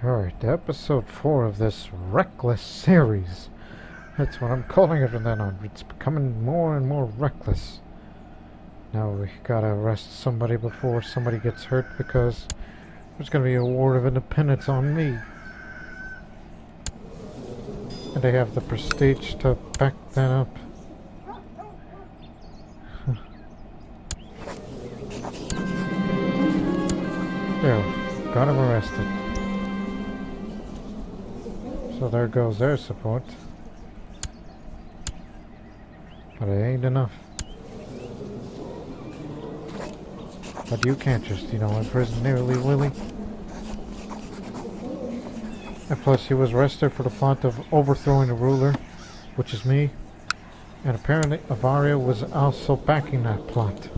Alright, episode 4 of this reckless series. That's what I'm calling it from then on. It's becoming more and more reckless. Now we gotta arrest somebody before somebody gets hurt because there's gonna be a war of independence on me. And they have the prestige to back that up. There, got him arrested. So there goes their support. But it ain't enough. But you can't just, imprison nearly Willie. And plus he was arrested for the plot of overthrowing the ruler, which is me. And apparently Avaria was also backing that plot.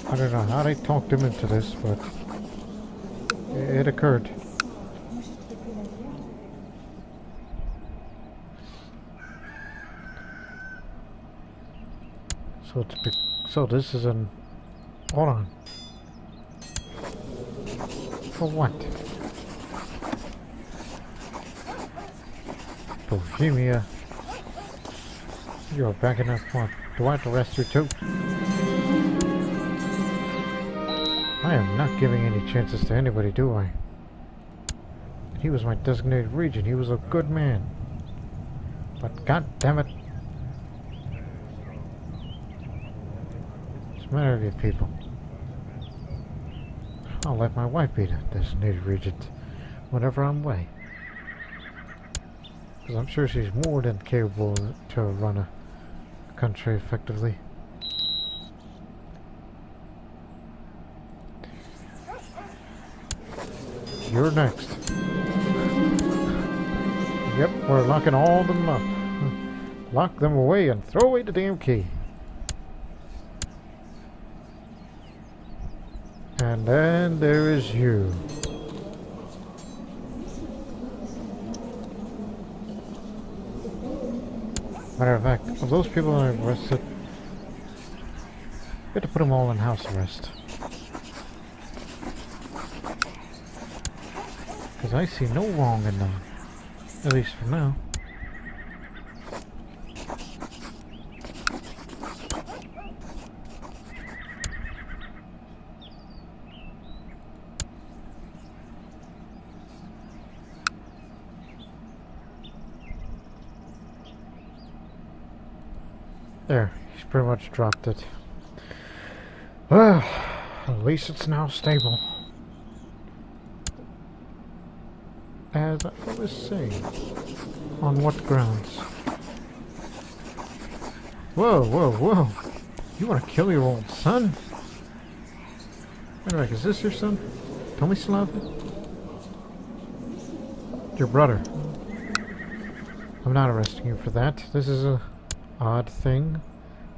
I don't know how they talked him into this, but it occurred. So this is an... Hold on. For what? Bohemia. You're backing up what? Do I have to arrest you too? I am not giving any chances to anybody, do I? He was my designated regent. He was a good man. But god damn it. What's the matter with you people? I'll let my wife be the designated regent whenever I'm away. Because I'm sure she's more than capable to run a country effectively. You're next. Yep, we're locking all of them up. Lock them away and throw away the damn key. And then there is you. Matter of fact, of those people that I arrested, we have to put them all in house arrest. Because I see no wrong in them. At least for now. There, he's pretty much dropped it. Well, at least it's now stable. As I was saying, on what grounds? Whoa, whoa, whoa! You want to kill your old son? Wait a minute, is this your son? Premyslid? Your brother. I'm not arresting you for that. This is a odd thing.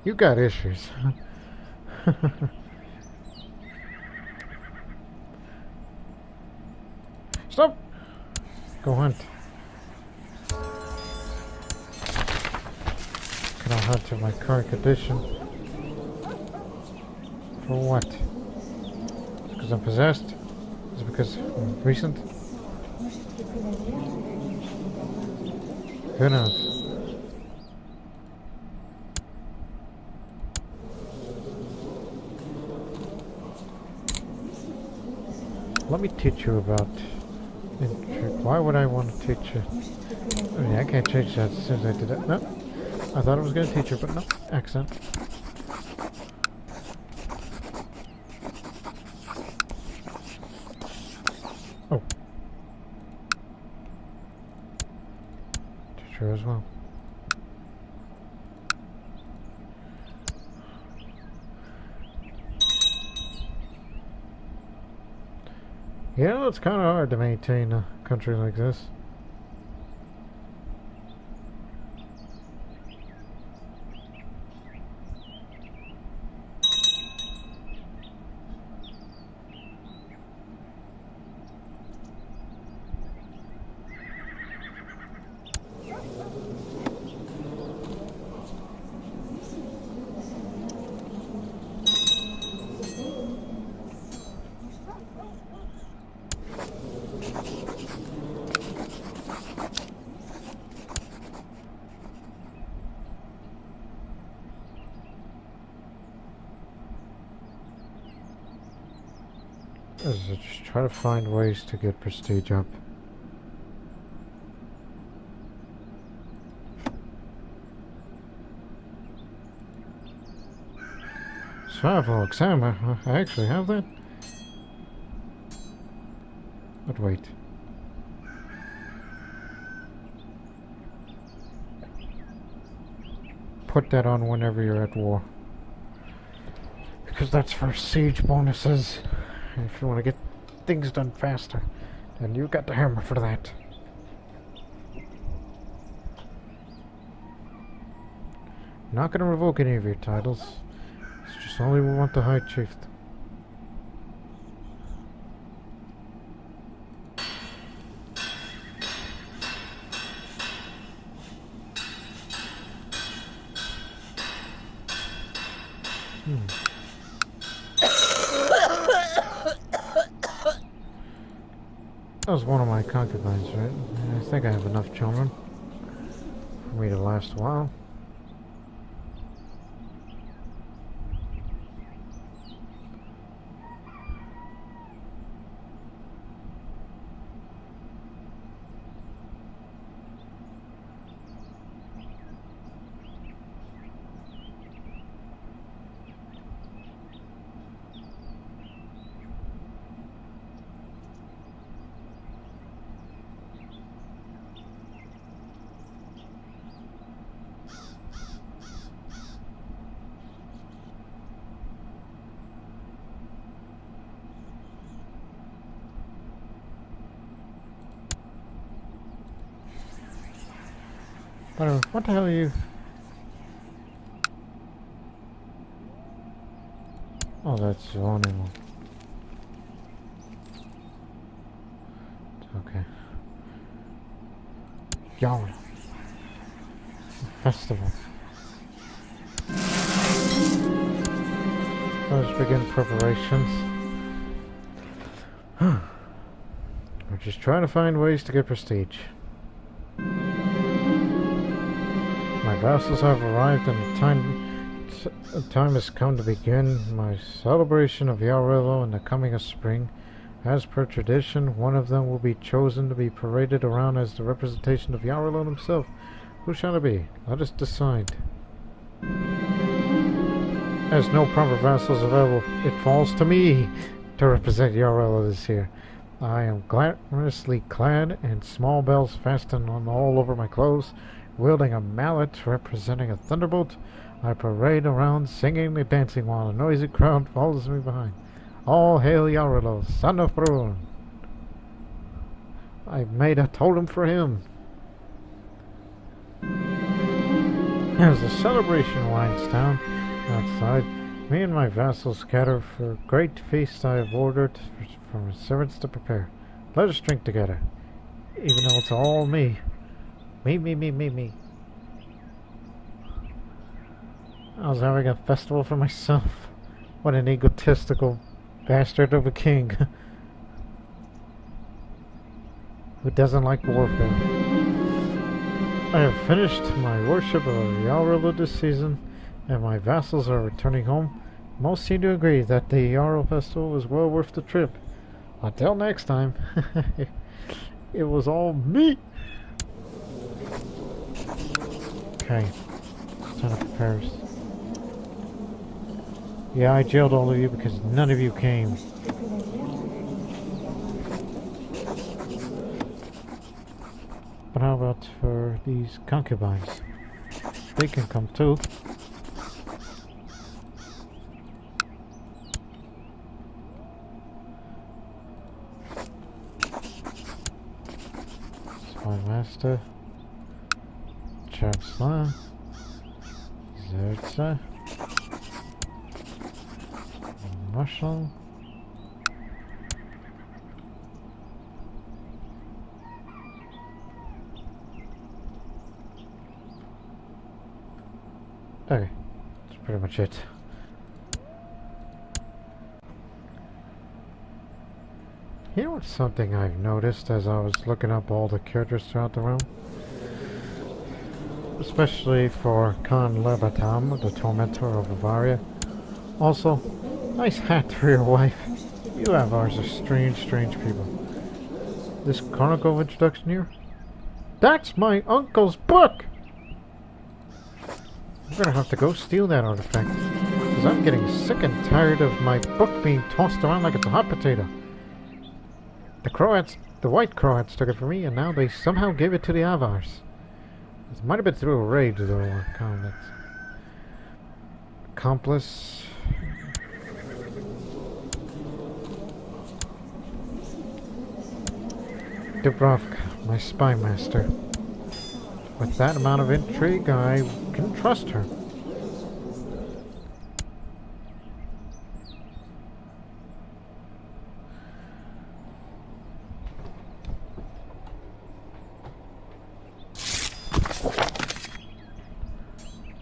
You got issues. Stop! Go hunt. Can I hunt in my current condition? For what? Because I'm possessed? Is it because I'm recent? Who knows? Let me teach you about... Why would I want to teach you? I mean, I can't change that as soon as I did it. No. I thought I was going to teach her, but no. Accent. Oh. Teach her as well. Yeah, it's kind of hard to maintain a country like this. is to just try to find ways to get prestige up. Survival examiner? I actually have that? But wait. Put that on whenever you're at war. Because that's for siege bonuses. And if you want to get things done faster, then you got the hammer for that. Not gonna revoke any of your titles. It's just only we want the High Chief. That was one of my concubines, right? I think I have enough children for me to last a while. Whatever. What the hell are you? Oh, that's one animal. It's okay. Yowler. Festival. Let's begin preparations. We're just trying to find ways to get prestige. My vassals have arrived and the time has come to begin my celebration of Yarrillo and the coming of spring. As per tradition, one of them will be chosen to be paraded around as the representation of Yarrillo himself. Who shall it be? Let us decide. As no proper vassals available, it falls to me to represent Yarrillo this year. I am glamorously clad in small bells fastened on all over my clothes. Wielding a mallet representing a thunderbolt, I parade around singing and dancing while a noisy crowd follows me behind. All hail Yarrillo, son of Brun! I made a totem for him. As the celebration winds down outside, me and my vassals scatter for a great feast I have ordered for my servants to prepare. Let us drink together, even though it's all me. Me. I was having a festival for myself. What an egotistical bastard of a king. Who doesn't like warfare. I have finished my worship of Yarrillo this season, and my vassals are returning home. Most seem to agree that the Yarrillo festival was well worth the trip. Until next time, it was all me. Okay, it's time to prepare. Yeah, I jailed all of you because none of you came. But how about for these concubines? They can come too. Spy Master. Czechoslovak Empire. Marshal. Okay, that's pretty much it. You know what's something I've noticed as I was looking up all the characters throughout the realm? Especially for Khan Lebatam, the Tormentor of Bavaria. Also, nice hat for your wife. You Avars are strange, strange people. This chronicle introduction here? That's my uncle's book! I'm gonna have to go steal that artifact. Because I'm getting sick and tired of my book being tossed around like it's a hot potato. The white Croats took it from me, and now they somehow gave it to the Avars. It might have been through a raid, though. Accomplice. Dubrovka, my spy master. With that amount of intrigue, I can trust her.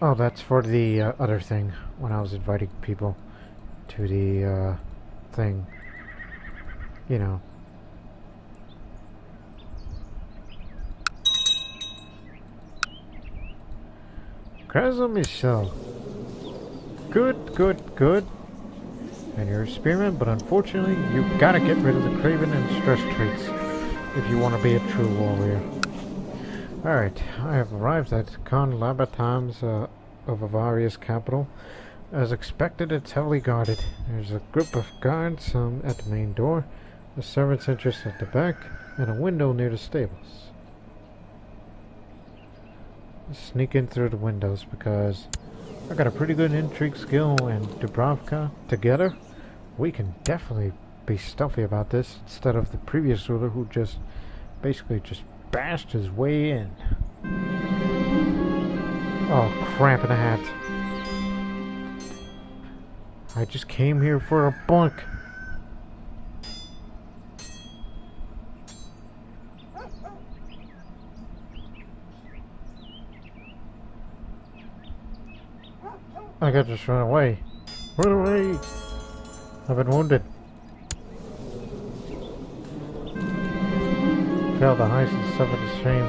Oh, that's for the other thing, when I was inviting people to the thing. You know. Michel. Good, good, good. And you're a spearman, but unfortunately, you gotta get rid of the craven and stress traits if you want to be a true warrior. Alright, I have arrived at Con Labatams of Avaria's capital. As expected, it's heavily guarded. There's a group of guards at the main door, a servant's entrance at the back, and a window near the stables. Sneak in through the windows because I got a pretty good intrigue skill, and Dubrovka together, we can definitely be stealthy about this instead of the previous ruler who just basically just bashed his way in. Oh, crap in a hat. I just came here for a book. I could just run away. Run away! I've been wounded. Failed the heist and suffered the shame.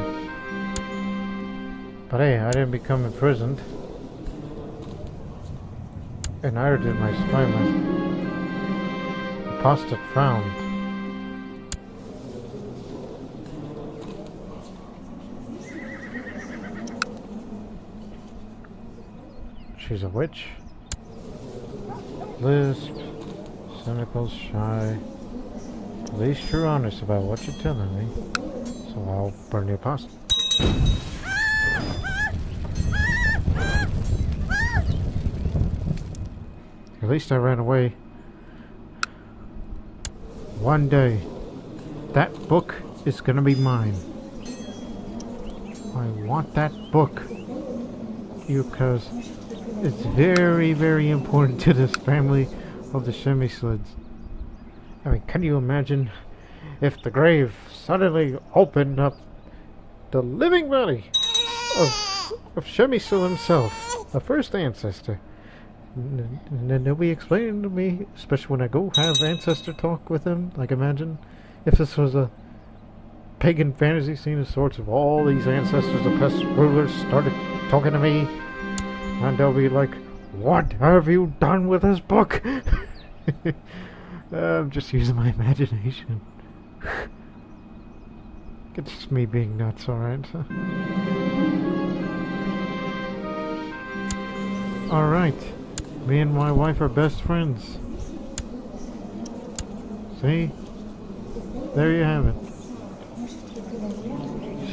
But hey, I didn't become imprisoned. And neither did my spy master. Apostate found. She's a witch. Lisp. Cynical, shy. At least you're honest about what you're telling me. So I'll burn the apostle. At least I ran away. One day, that book is gonna be mine. I want that book. Because it's very, very important to this family of the Premyslids. I mean, can you imagine if the grave suddenly opened up the living body of Premyslid himself, the first ancestor? And then they'll be explaining to me, especially when I go have ancestor talk with him. Like, imagine if this was a pagan fantasy scene of sorts of all these ancestors of past rulers started talking to me, and they'll be like, "What have you done with this book?" I'm just using my imagination. It's just me being nuts, alright? Alright. Me and my wife are best friends. See? There you have it.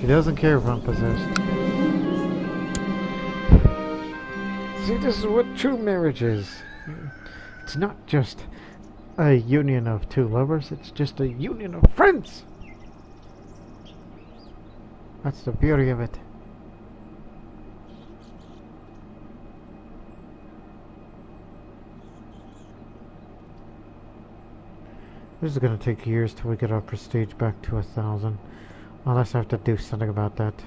She doesn't care if I'm possessed. See, this is what true marriage is. It's not just a union of two lovers, it's just a union of friends. That's the beauty of it. This is going to take years till we get our prestige back to 1,000. Unless I have to do something about that.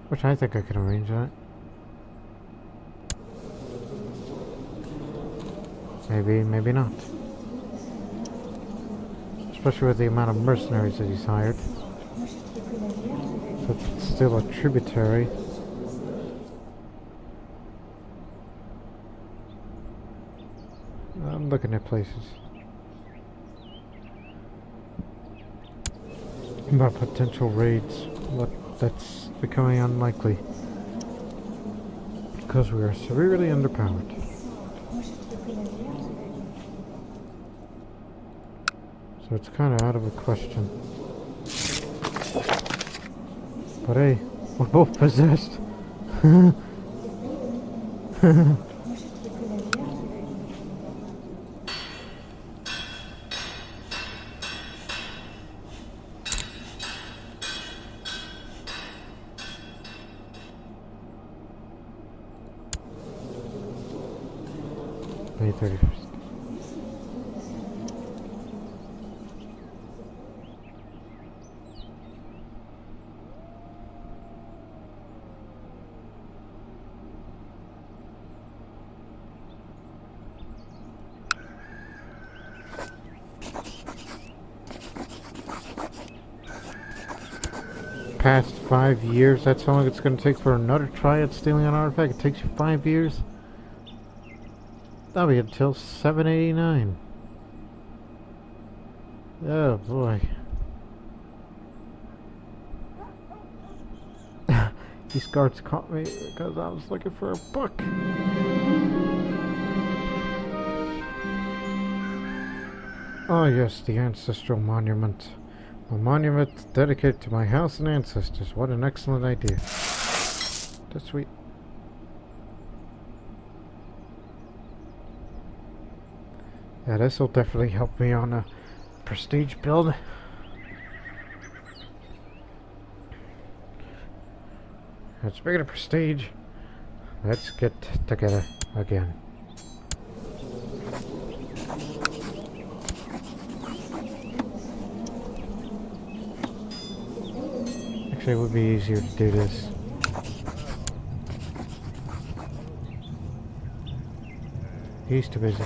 Which I think I can arrange that. Maybe, maybe not. Especially with the amount of mercenaries that he's hired. So it's still a tributary. I'm looking at places. About potential raids, but that's becoming unlikely because we are severely underpowered. So it's kind of out of the question. But hey, we're both possessed. May 31st. Past 5 years, that's how long it's going to take for another try at stealing an artifact. It takes you 5 years. That'll be until 789. Oh boy. These guards caught me because I was looking for a book. Oh yes, the ancestral monument. A monument dedicated to my house and ancestors. What an excellent idea. That's sweet. Yeah, this will definitely help me on a prestige build. And speaking of prestige, let's get together again. Actually, it would be easier to do this. He's too busy.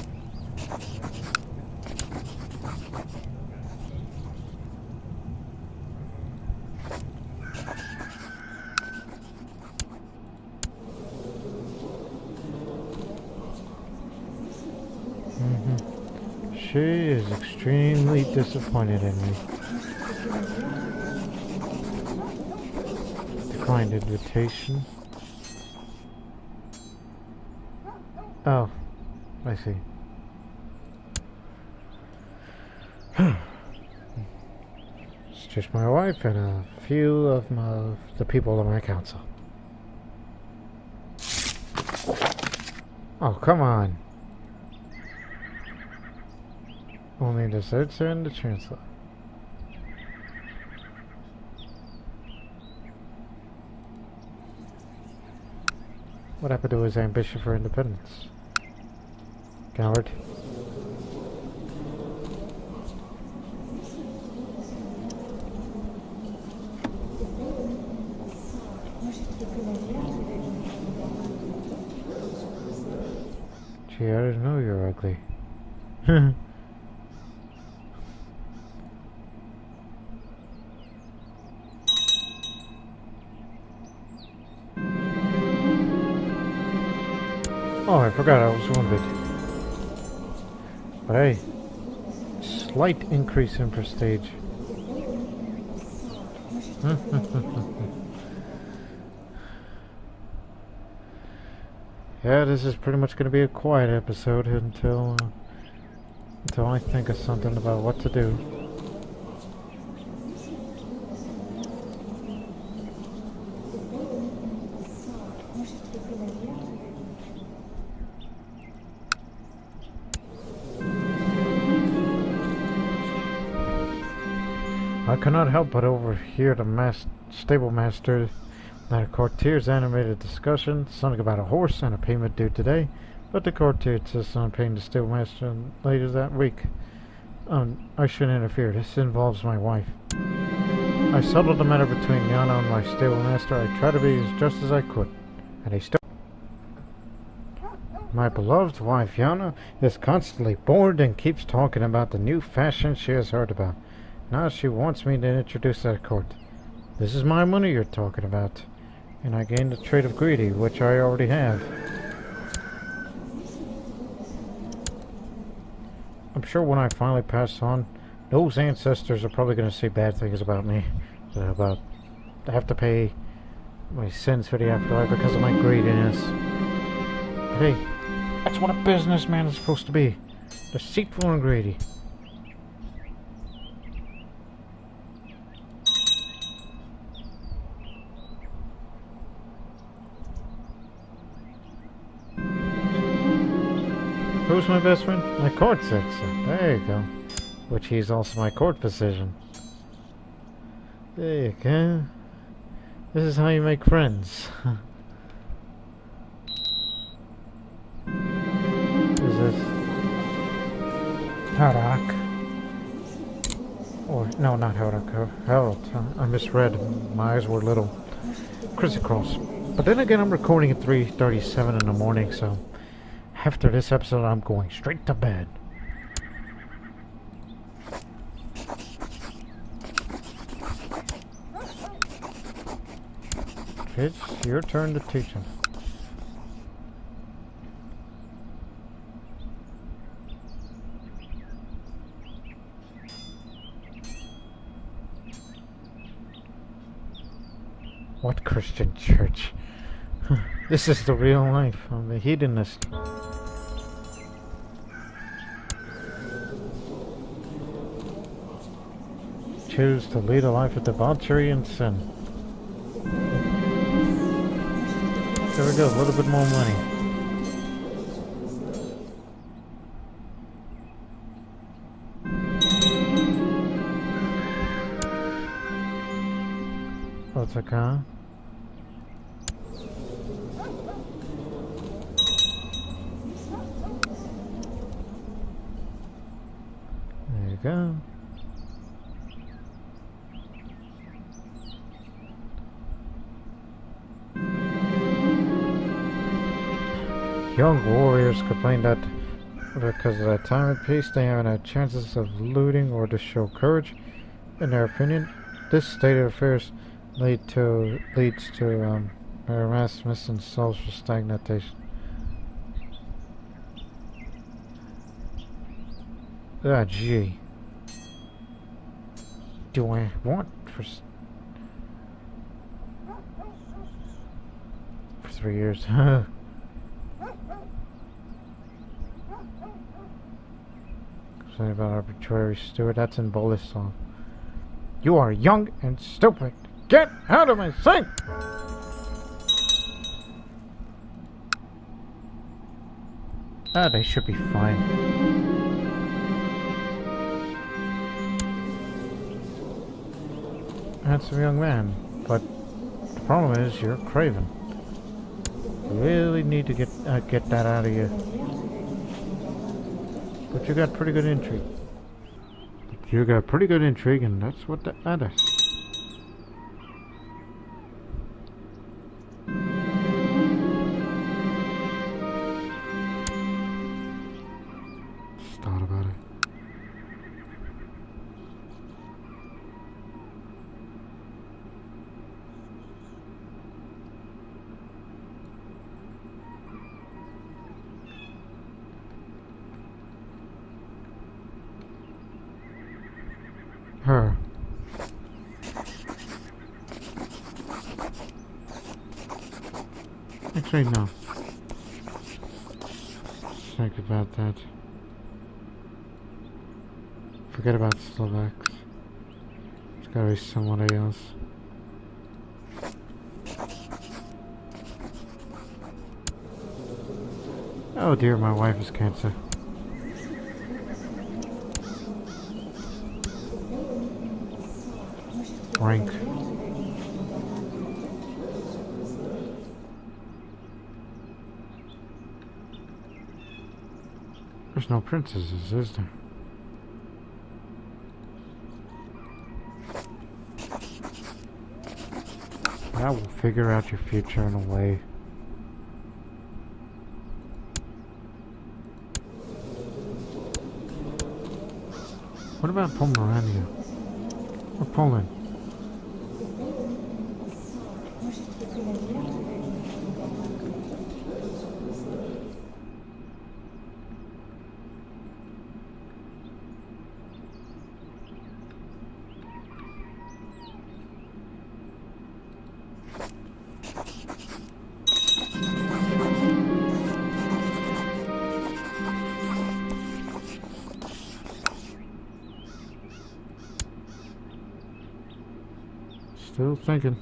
She is extremely disappointed in me. Declined invitation. Oh, I see. It's just my wife and a few of the people on my council. Oh, come on. Only the searcher and the chancellor. What happened to his ambition for independence? Coward. Gee, I didn't know you were ugly. Oh, I forgot I was wounded. But hey, slight increase in prestige. Yeah, this is pretty much going to be a quiet episode until I think of something about what to do. I cannot help but overhear the stable master and a courtier's animated discussion, something about a horse and a payment due today, but the courtier insists on paying the stable master later that week. I shouldn't interfere. This involves my wife. I settled the matter between Yana and my stable master. I tried to be as just as I could, and he still. My beloved wife Yana is constantly bored and keeps talking about the new fashion she has heard about. Now she wants me to introduce her at court. This is my money you're talking about, and I gained the trait of greedy, which I already have. I'm sure when I finally pass on, those ancestors are probably going to say bad things about me. About I have to pay my sins for the afterlife because of my greediness. But hey, that's what a businessman is supposed to be. Deceitful and greedy. Who's my best friend? My court citizen. There you go. Which he's also my court physician. There you go. This is how you make friends. Who's this? Harak. Or, no, not Harak. Harold. I misread. My eyes were little. Crisscross. But then again, I'm recording at 3:37 in the morning, so after this episode, I'm going straight to bed. It's your turn to teach him. What Christian church? This is the real life. I'm a hedonist. Choose to lead a life of debauchery and sin. There we go, a little bit more money. What's a car? There you go. Young warriors complain that because of that time and peace, they haven't had chances of looting or to show courage. In their opinion, this state of affairs leads to harassment and social stagnation. Ah, gee. Do I want for 3 years? Something about arbitrary steward. That's in Bolisov. You are young and stupid. Get out of my sight! Ah, they should be fine. Handsome young man, but the problem is you're craven. You really need to get that out of you. But you got pretty good intrigue. And that's what that matters. Just thought about it. Her. Actually, no. Think about that. Forget about Slovaks. It's gotta be somebody else. Oh dear, my wife has cancer. Rank. There's no princesses, is there? That will figure out your future in a way. What about Pomerania? Or Poland? Still thinking.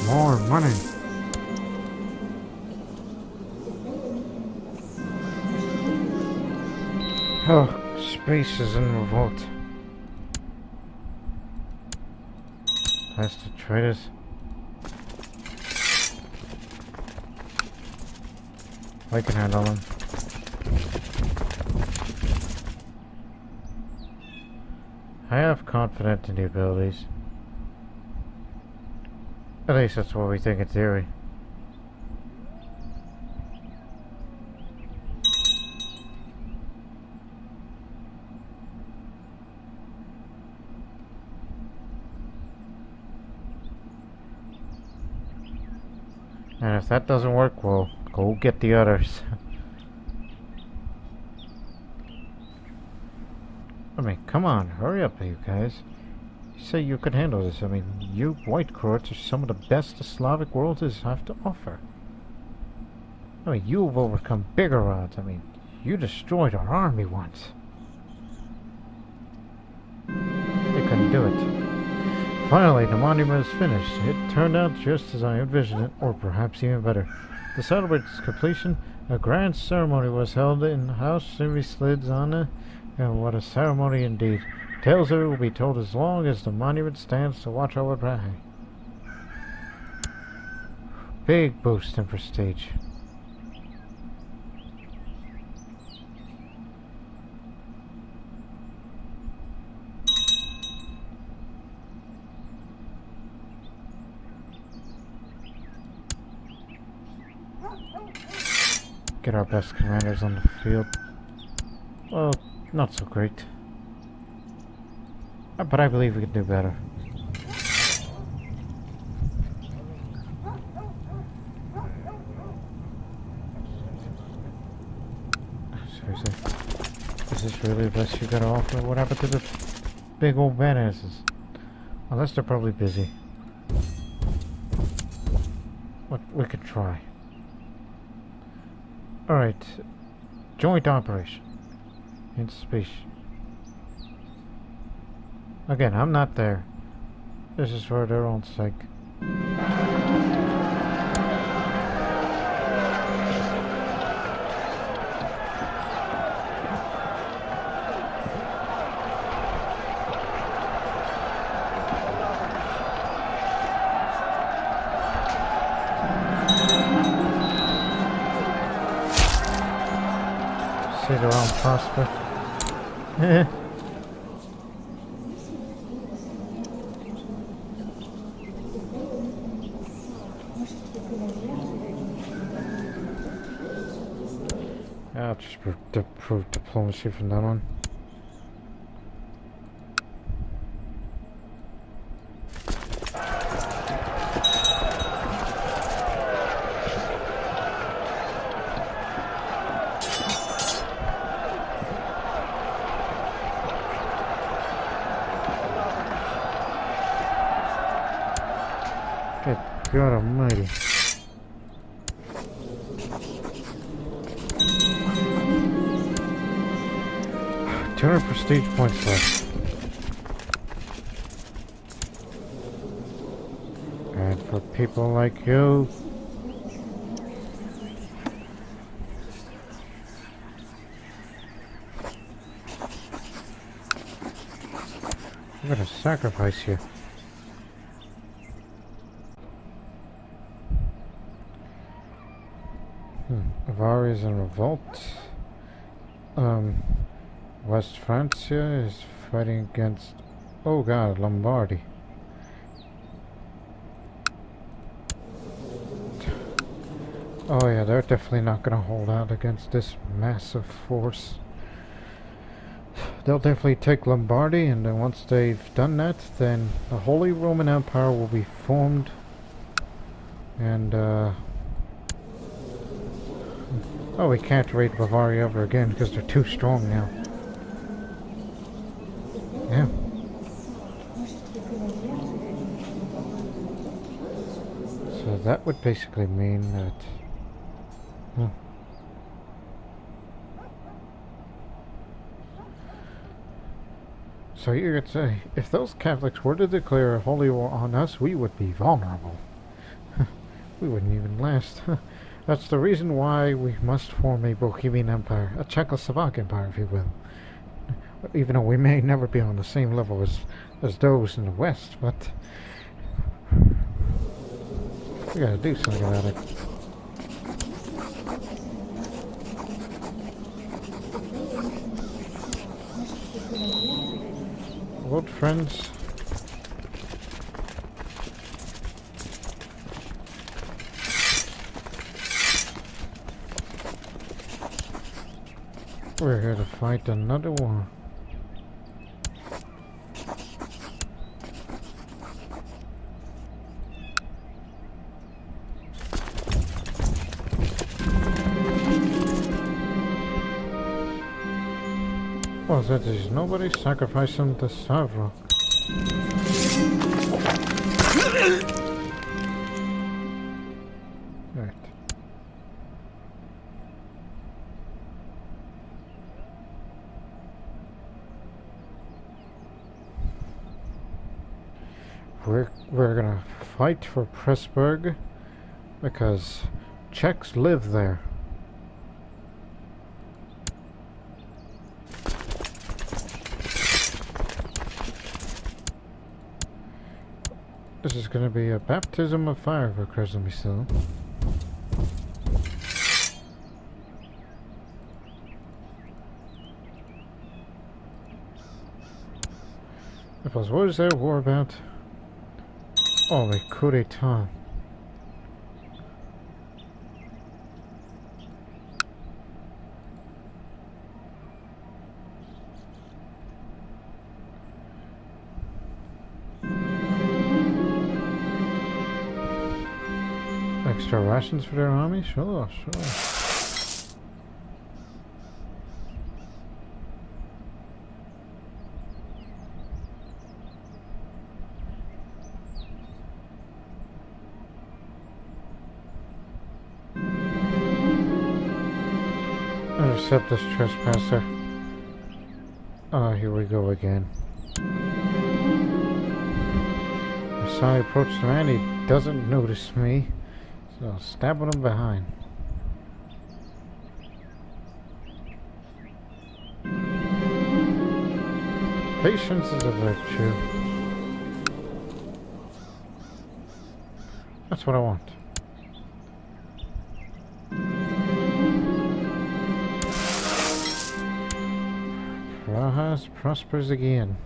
More money. Oh, space is in revolt. That's the traders. I can handle them. I have confidence in the abilities. At least that's what we think in theory. And if that doesn't work, well, go get the others. I mean, come on, hurry up, you guys. You say you could handle this. I mean, you white courts are some of the best the Slavic world has to offer. I mean, you've overcome bigger odds. I mean, you destroyed our army once. They couldn't do it. Finally, the monument is finished. It turned out just as I envisioned it, or perhaps even better. To celebrate its completion, a grand ceremony was held in House Premyslid's honor, and what a ceremony indeed. Tales of it will be told as long as the monument stands to watch over Prague. Big boost in prestige. Get our best commanders on the field. Well, not so great. But I believe we can do better. Seriously? Is this really the best you gotta offer? What happened to the big old badasses? Unless they're probably busy. What we could try. Alright. Joint operation. In space. Again, I'm not there. This is for their own sake. See their own prospect. I'll just prove diplomacy from that on. Good God Almighty. 200 prestige points left. And for people like you, I'm gonna sacrifice you. Bavaria is in revolt. West Francia is fighting against, oh god, Lombardy. Oh yeah, they're definitely not gonna hold out against this massive force. They'll definitely take Lombardy, and then once they've done that, then the Holy Roman Empire will be formed. And oh, we can't raid Bavaria ever again because they're too strong now. Yeah. So that would basically mean that... So you could say, if those Catholics were to declare a holy war on us, we would be vulnerable. We wouldn't even last. That's the reason why we must form a Bohemian Empire, a Czechoslovak Empire, if you will. Even though we may never be on the same level as those in the West, but we gotta do something about it. Old friends. We're here to fight another war. Well, that is nobody sacrificing the Savro. Right. We're gonna fight for Pressburg because Czechs live there. This is going to be a baptism of fire for Premyslid. Because what is that war about? Oh, a coup d'etat. Extra rations for their army? Sure, sure. Intercept this trespasser. Ah, here we go again. As I approach the man, he doesn't notice me. So stabbing him behind. Patience is a virtue. That's what I want. Praha prospers again.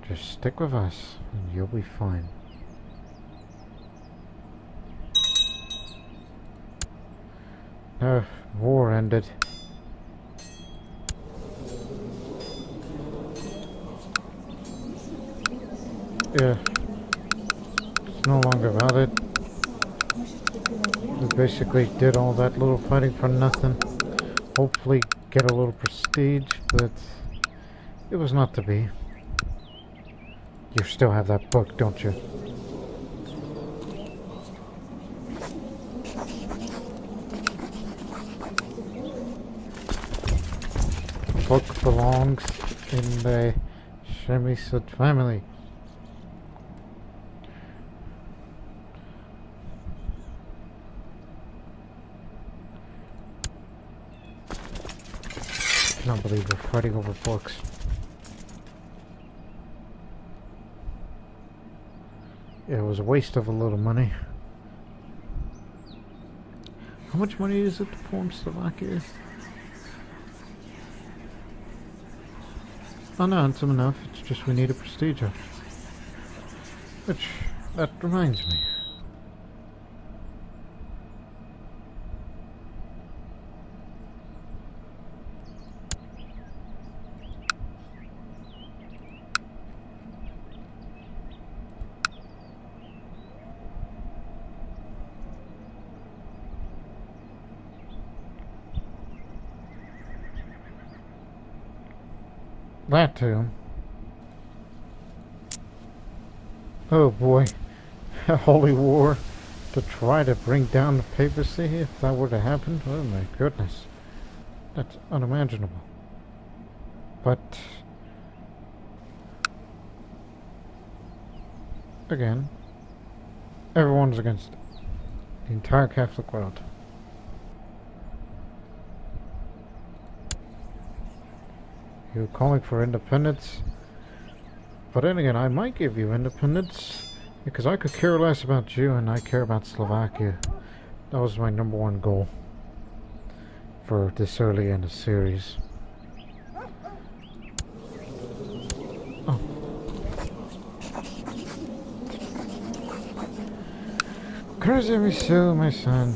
Just stick with us, and you'll be fine. War ended. Yeah, it's no longer valid. We basically did all that little fighting for nothing. Hopefully get a little prestige, but it was not to be. You still have that book, don't you? Book belongs in the Premyslid family. I can't believe we're fighting over books. Yeah, it was a waste of a little money. How much money is it to form Slovakia? Oh no, it's enough. It's just we need a prestige. Which, that reminds me. That too. Oh boy. a holy war to try to bring down the papacy if that were to happen. Oh my goodness. That's unimaginable. But again, everyone's against it. The entire Catholic world. You're calling for independence. But then again, I might give you independence because I could care less about you and I care about Slovakia. That was my #1 goal for this early in the series. Oh. Crazy me so, my son.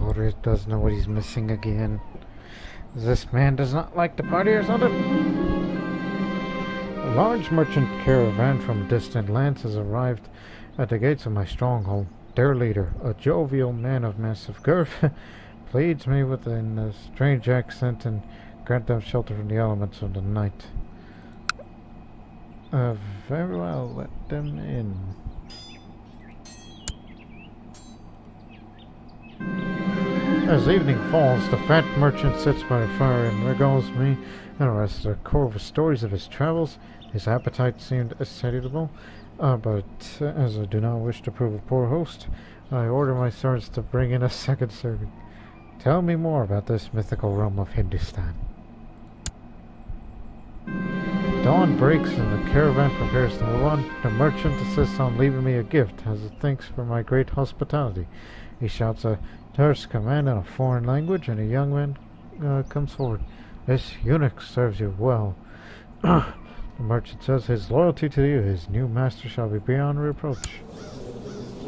Ulrich doesn't know what he's missing again. This man does not like to party or something? A large merchant caravan from distant lands has arrived at the gates of my stronghold. Their leader, a jovial man of massive girth, pleads me within a strange accent and grant them shelter from the elements of the night. Very well, let them in. As evening falls, the fat merchant sits by the fire and regales me and the rest of the core with stories of his travels. His appetite seemed satiable, but as I do not wish to prove a poor host, I order my servants to bring in a second serving. Tell me more about this mythical realm of Hindustan. Dawn breaks and the caravan prepares to move on. The merchant insists on leaving me a gift as a thanks for my great hospitality. He shouts a terse command in a foreign language, and a young man comes forward. This eunuch serves you well. The merchant says his loyalty to you, his new master, shall be beyond reproach.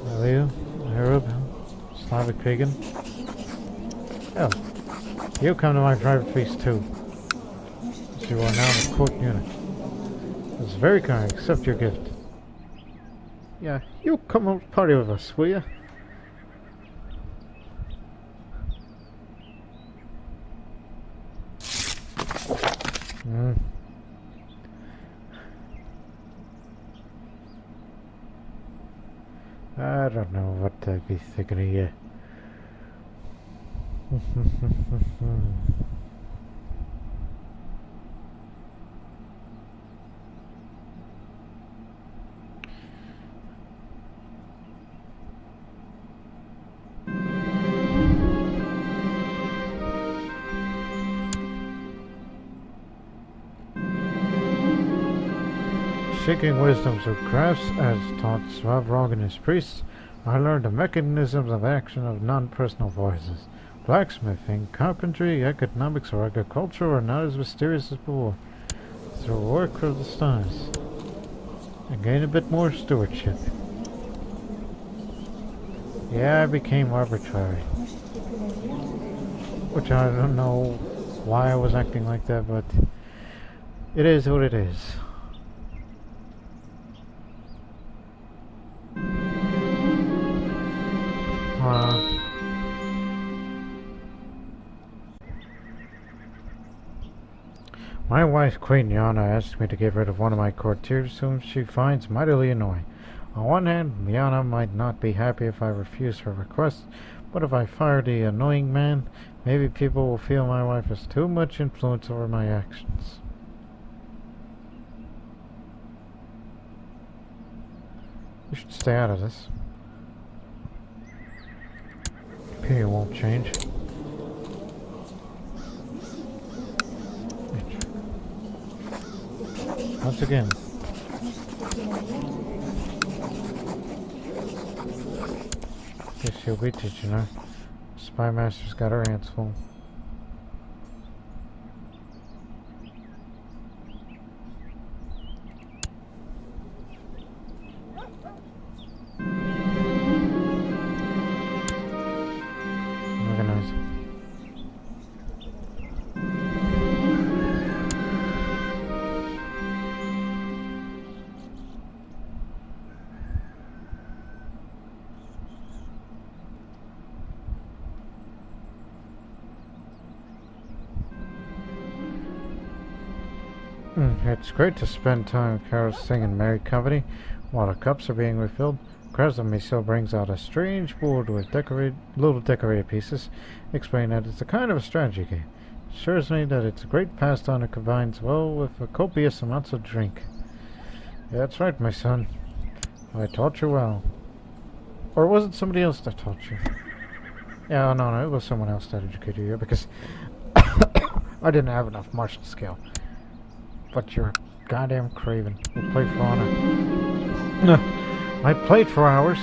Are you, Arab, Slavic pagan? Oh, you come to my private feast too. As you are now the court eunuch. It's very kind. Accept your gift. Yeah, you come and party with us, will you? I don't know what I'd be thinking of you. Seeking wisdom through crafts, as taught Swavrog and his priests, I learned the mechanisms of action of non-personal forces. Blacksmithing, carpentry, economics, or agriculture are not as mysterious as before. Through work of the stars, I gained a bit more stewardship. Yeah, I became arbitrary. Which I don't know why I was acting like that, but it is what it is. My wife, Queen Yana, asked me to get rid of one of my courtiers whom she finds mightily annoying. On one hand, Yana might not be happy if I refuse her request, but if I fire the annoying man, maybe people will feel my wife has too much influence over my actions. You should stay out of this. Opinion won't change. Once again. Guess she'll be teaching her. Spy Master's got her hands full. Organize. It's great to spend time with carols singing merry company while the cups are being refilled. Crowds of me still brings out a strange board with little decorated pieces, explaining that it's a kind of a strategy game. Assures me that it's a great pastime that combines well with a copious amounts of drink. Yeah, that's right, my son. I taught you well. Or was it somebody else that taught you? Yeah, no, it was someone else that educated you, because I didn't have enough martial skill. But you're a goddamn craven. We'll play for honor. I played for hours,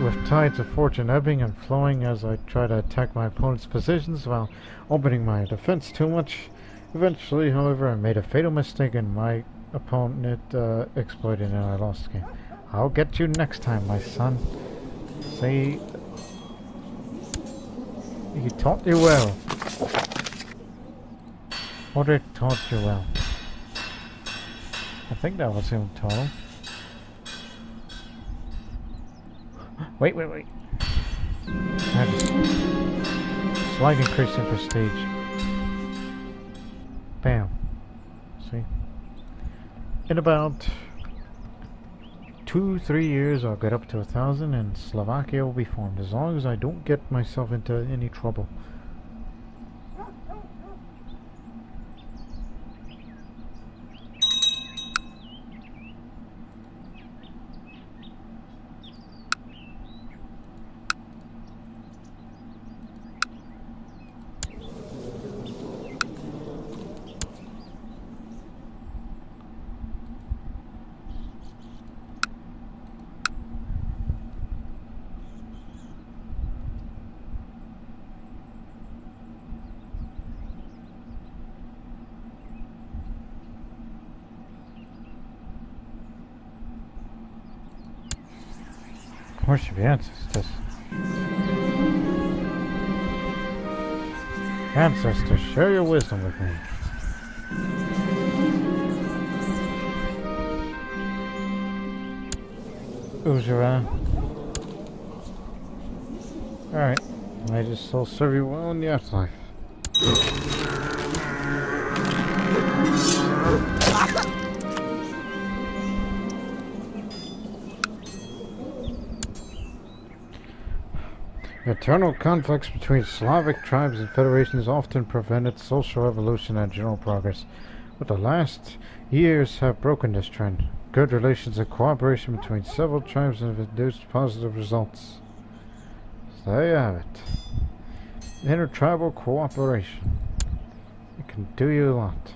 with tides of fortune ebbing and flowing as I tried to attack my opponent's positions while opening my defense too much. Eventually, however, I made a fatal mistake and my opponent exploited and I lost the game. I'll get you next time, my son. See, he taught you well. Or taught you well. I think that was him taught him. Wait. That is slight increase in prestige. Bam. See? In about 2-3 years I'll get up to 1,000 and Slovakia will be formed, as long as I don't get myself into any trouble. Worship your ancestors. Ancestors, share your wisdom with me. Ujara. Alright. I just will serve you well in the afterlife. Eternal conflicts between Slavic tribes and federations often prevented social evolution and general progress, but the last years have broken this trend. Good relations and cooperation between several tribes have produced positive results. So there you have it. Intertribal cooperation. It can do you a lot.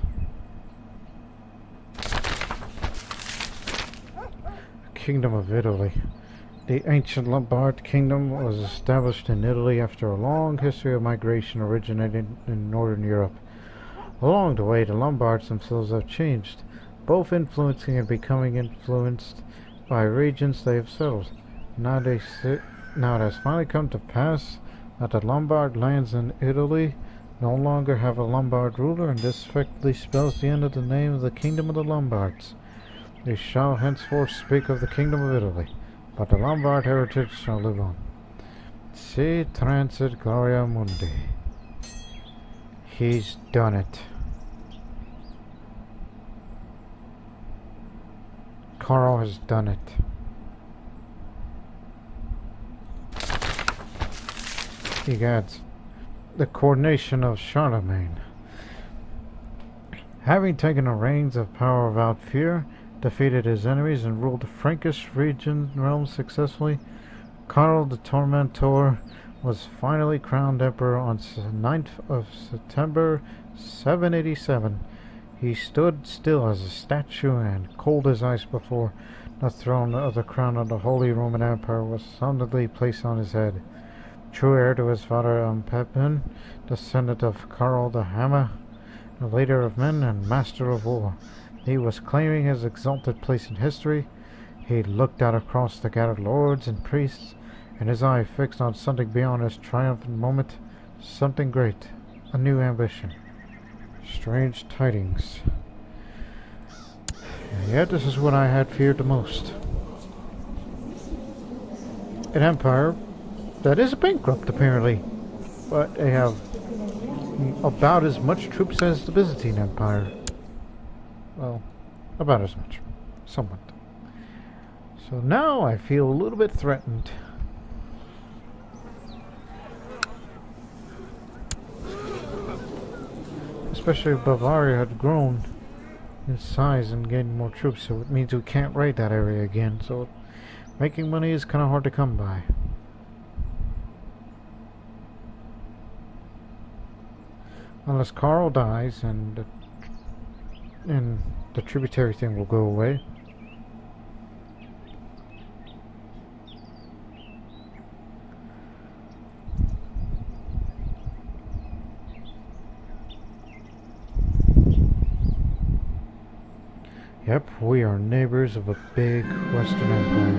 Kingdom of Italy. The ancient Lombard kingdom was established in Italy after a long history of migration originating in northern Europe. Along the way, the Lombards themselves have changed, both influencing and becoming influenced by regions they have settled. Now it has finally come to pass that the Lombard lands in Italy no longer have a Lombard ruler, and this effectively spells the end of the name of the Kingdom of the Lombards. They shall henceforth speak of the Kingdom of Italy, but the Lombard heritage shall live on. Si transit gloria mundi. He's done it. Carl has done it. Egads. The coronation of Charlemagne. Having taken the reins of power without fear, defeated his enemies and ruled the Frankish realm successfully, Karl the Tormentor was finally crowned emperor on 9th of September 787. He stood still as a statue and cold as ice before the throne of the crown of the Holy Roman Empire was solemnly placed on his head. True heir to his father Pepin, descendant of Karl the Hammer, the leader of men and master of war. He was claiming his exalted place in history. He looked out across the gathered lords and priests, and his eye fixed on something beyond his triumphant moment, something great, a new ambition. Strange tidings. And yet this is what I had feared the most. An empire that is bankrupt, apparently, but they have about as much troops as the Byzantine Empire. Well, about as much. Somewhat. So now I feel a little bit threatened. Especially if Bavaria had grown in size and gained more troops, so it means we can't raid that area again, so making money is kind of hard to come by. Unless Carl dies and the tributary thing will go away. Yep, we are neighbors of a big Western empire.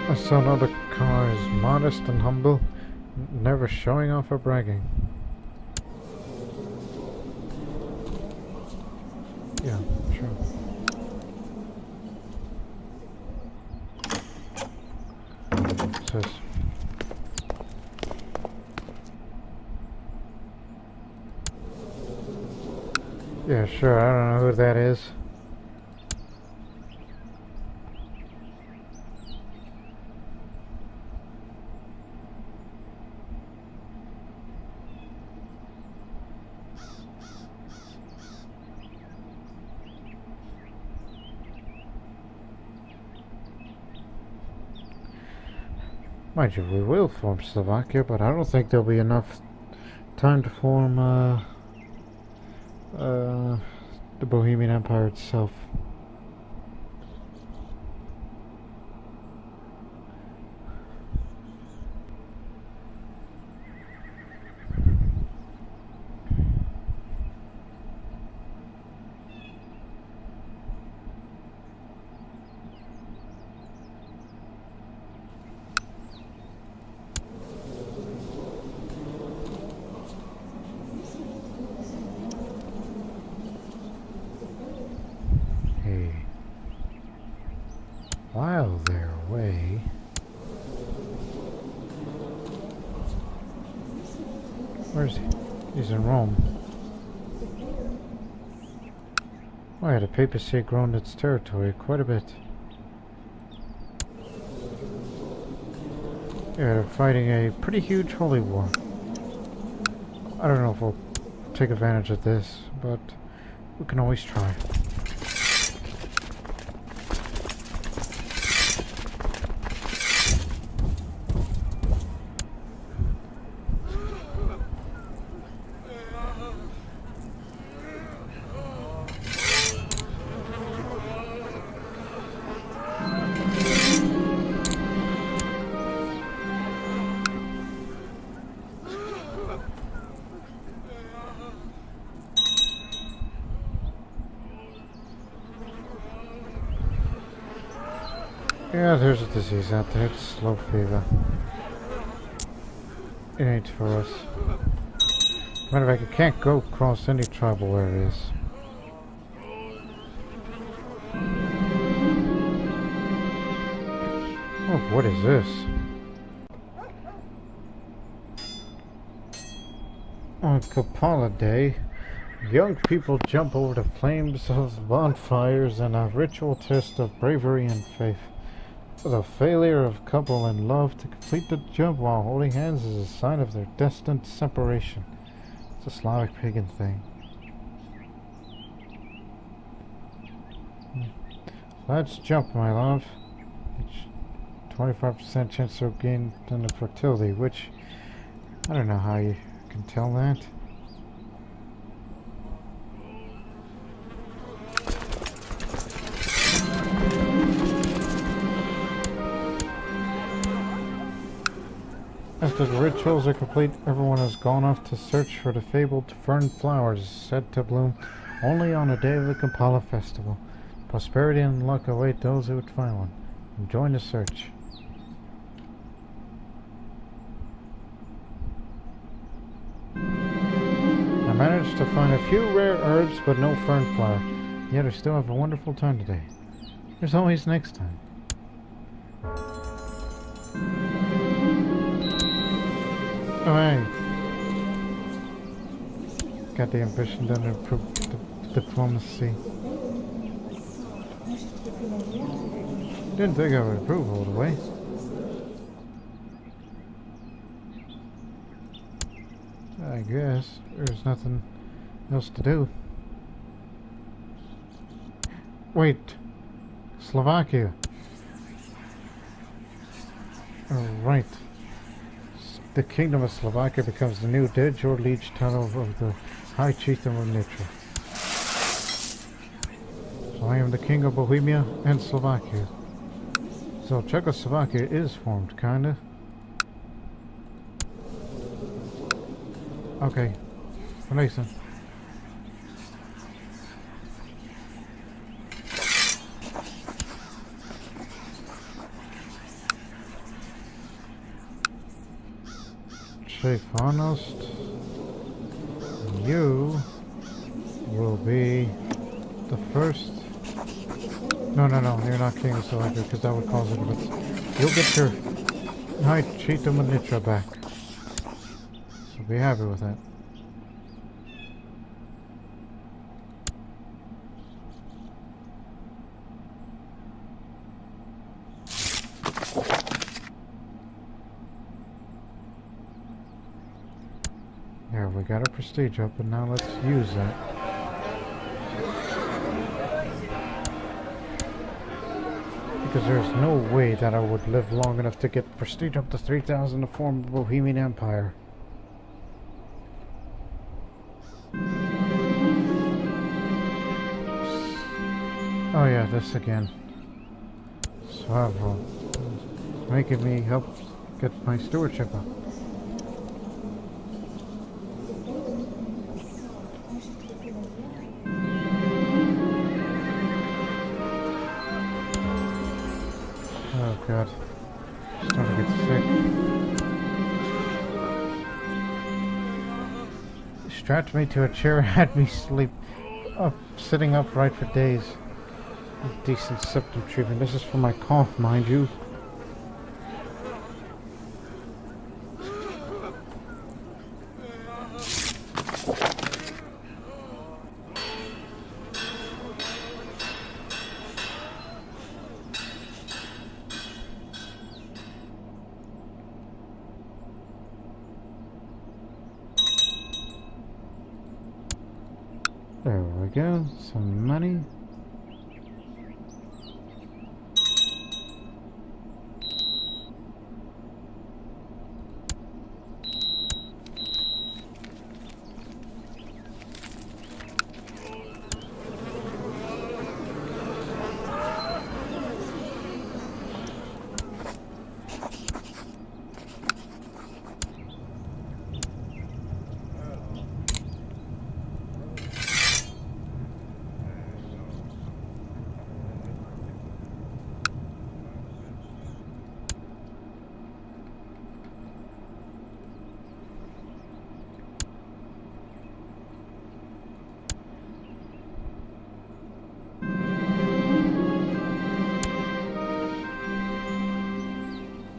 I saw another car is modest and humble, never showing off or bragging. Yeah, sure. Says yeah, sure, I don't know who that is. Mind you, we will form Slovakia, but I don't think there'll be enough time to form the Bohemian Empire itself. While they're away, where's he? He's in Rome. Oh yeah, the papacy had grown its territory quite a bit. Yeah, they're fighting a pretty huge holy war. I don't know if we'll take advantage of this, but we can always try. Yeah, there's a disease out there. It's slow fever. It ain't for us. Matter of fact, I can't go across any tribal areas. Oh, what is this? On Kapala Day, young people jump over the flames of bonfires in a ritual test of bravery and faith. The failure of a couple in love to complete the jump while holding hands is a sign of their destined separation. It's a Slavic pagan thing. Let's jump, my love. It's 25% chance of gain in fertility, which I don't know how you can tell that. After the rituals are complete, everyone has gone off to search for the fabled fern flowers said to bloom only on the day of the Kampala festival. Prosperity and luck await those who would find one. Join the search. I managed to find a few rare herbs but no fern flower. Yet I still have a wonderful time today. There's always next time. Oh, hey. Got the ambition to improve diplomacy. Didn't think I would approve all the way. I guess there's nothing else to do. Wait, Slovakia. Alright. The Kingdom of Slovakia becomes the new de jure liege title of the High Chieftain of Nitra. So I am the King of Bohemia and Slovakia. So Czechoslovakia is formed, kinda. Okay. Listen. Honest, you will be the first. No, you're not King of Slovakia because that would cause it. But you'll get your High Chieftain of Nitra back. So be happy with that. There, we got our prestige up, and now let's use that. Because there's no way that I would live long enough to get prestige up to 3,000 to form the Bohemian Empire. Oh yeah, this again. Suavo. Making me help get my stewardship up. Oh god. Starting to get sick. Strapped me to a chair and had me sitting upright for days. Decent septum treatment. This is for my cough, mind you. There we go, some money.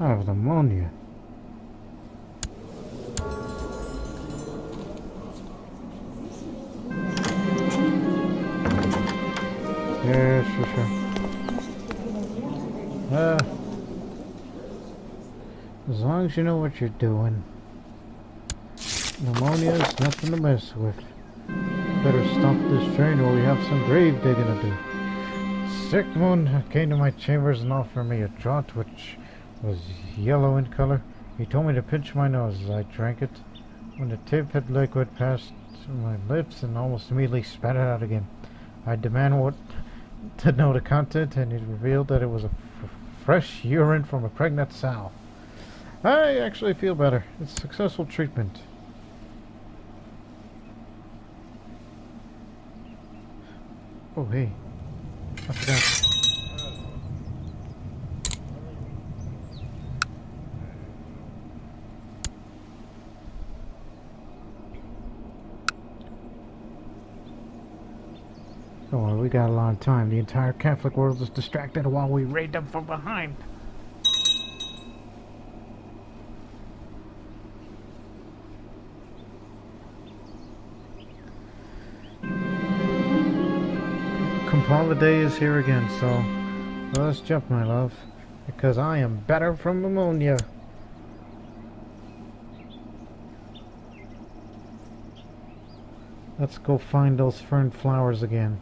I have pneumonia. Yeah, sure. As long as you know what you're doing. Pneumonia is nothing to mess with. Better stop this train or we have some grave digging to do. Sick moon came to my chambers and offered me a draught which was yellow in color. He told me to pinch my nose as I drank it. When the tip-head liquid passed my lips and almost immediately spat it out again. I demanded to know the content, and it revealed that it was a fresh urine from a pregnant sow. I actually feel better. It's successful treatment. Oh hey, I forgot. Don't worry, we got a lot of time. The entire Catholic world is distracted while we raid them from behind. Kampala Day is here again, so Well, let's jump, my love, because I am better from ammonia. Let's go find those fern flowers again.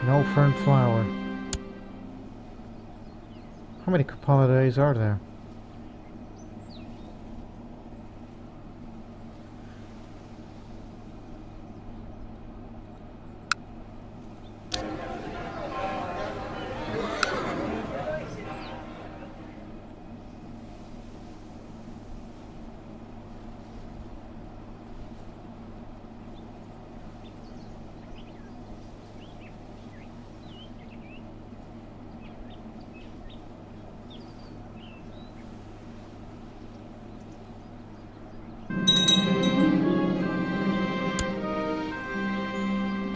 No fern flower. How many holidays are there?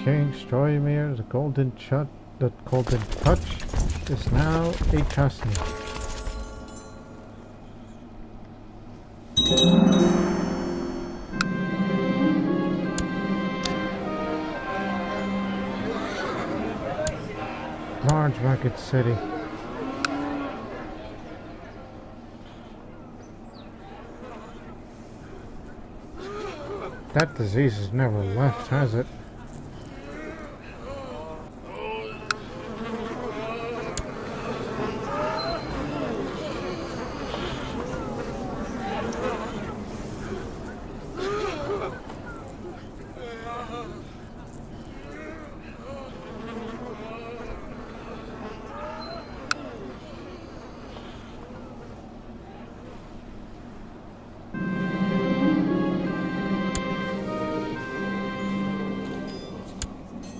King Stroymir, the golden touch is now a castle. Large market city. That disease has never left, has it?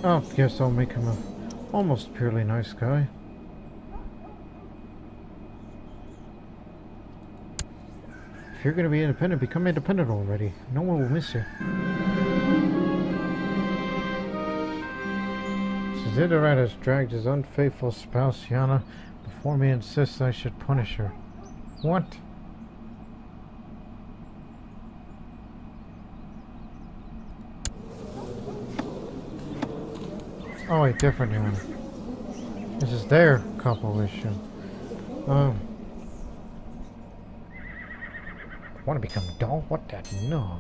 Oh, guess I'll make him a almost purely nice guy. If you're gonna be independent, become independent already. No one will miss you. Zidorad has dragged his unfaithful spouse, Yana, before me and insists I should punish her. What? Oh wait, different one. This is their compilation. Want to become dull? What that? No.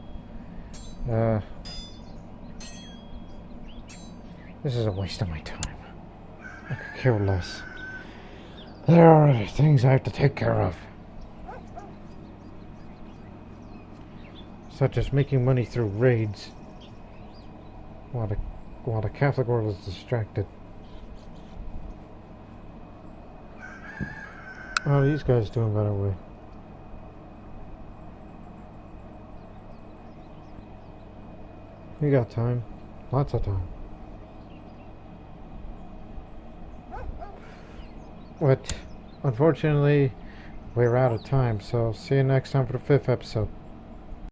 This is a waste of my time. I could care less. There are other things I have to take care of. Such as making money through raids. While the Catholic world is distracted. How are these guys doing, by the way? We got time. Lots of time. But, unfortunately, we're out of time, so see you next time for the 5th episode.